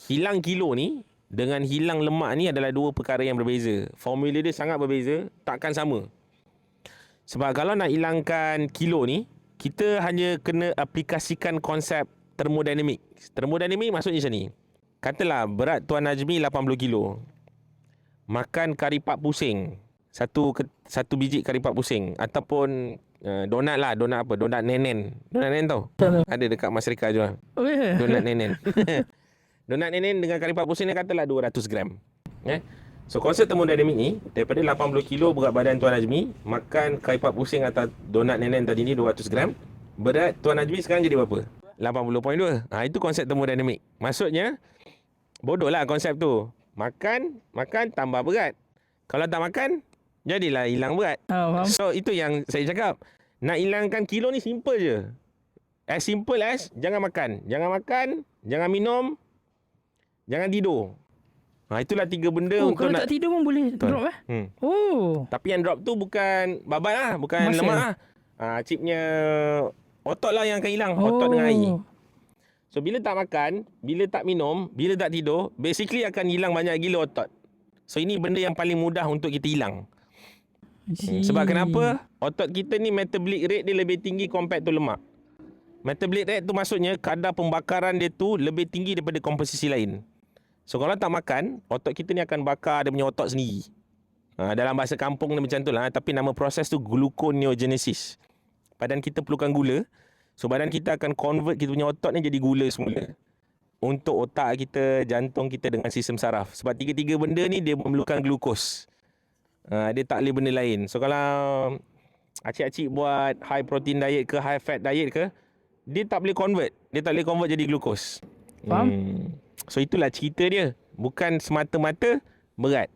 hilang kilo ni dengan hilang lemak ni adalah dua perkara yang berbeza. Formula dia sangat berbeza, takkan sama. Sebab kalau nak hilangkan kilo ni, kita hanya kena aplikasikan konsep termodinamik. Termodinamik maksudnya macam ni. Katalah berat Tuan Najmi 80 kilo. Makan kari pak pusing. Satu biji kari pak pusing. Ataupun donat lah. Donat apa? Donat nenen. Donat nenen tau? Ada dekat Mas Rika jual. Oh, yeah. Donat nenen. Donat nenen dengan kari pak pusing ni katalah 200 gram. So konsep termodinamik ni, daripada 80 kilo berat badan Tuan Najmi, makan kari pak pusing atau donat nenen tadi ni 200 gram, berat Tuan Najmi sekarang jadi berapa? 80.2. Itu konsep termodinamik. Maksudnya, bodoh lah konsep tu. Makan tambah berat. Kalau tak makan, jadilah hilang berat. Faham. So itu yang saya cakap. Nak hilangkan kilo ni simple je. As simple as jangan makan, jangan minum, jangan tidur. Itulah 3 benda untuk kalau tak tidur pun boleh drop Tapi yang drop tu bukan babat lah, bukan Masa. lemak lah. Chipnya otot lah yang akan hilang, otot dengan air. So bila tak makan, bila tak minum, bila tak tidur, basically akan hilang banyak gila otot. So ini benda yang paling mudah untuk kita hilang. Sebab kenapa? Otot kita ni metabolic rate dia lebih tinggi compared to lemak. Metabolic rate tu maksudnya kadar pembakaran dia tu lebih tinggi daripada komposisi lain. So kalau tak makan, otot kita ni akan bakar dia punya otot sendiri. Dalam bahasa kampung ni macam tu lah. Tapi nama proses tu gluconeogenesis. Badan kita perlukan gula. So badan kita akan convert kita punya otot ni jadi gula semula. Untuk otak kita, jantung kita dengan sistem saraf. Sebab tiga-tiga benda ni dia memerlukan glukos. Dia tak boleh benda lain. So kalau acik-acik buat high protein diet ke high fat diet ke, dia tak boleh convert. Dia tak boleh convert jadi glukos. Faham? So itulah cerita dia. Bukan semata-mata berat.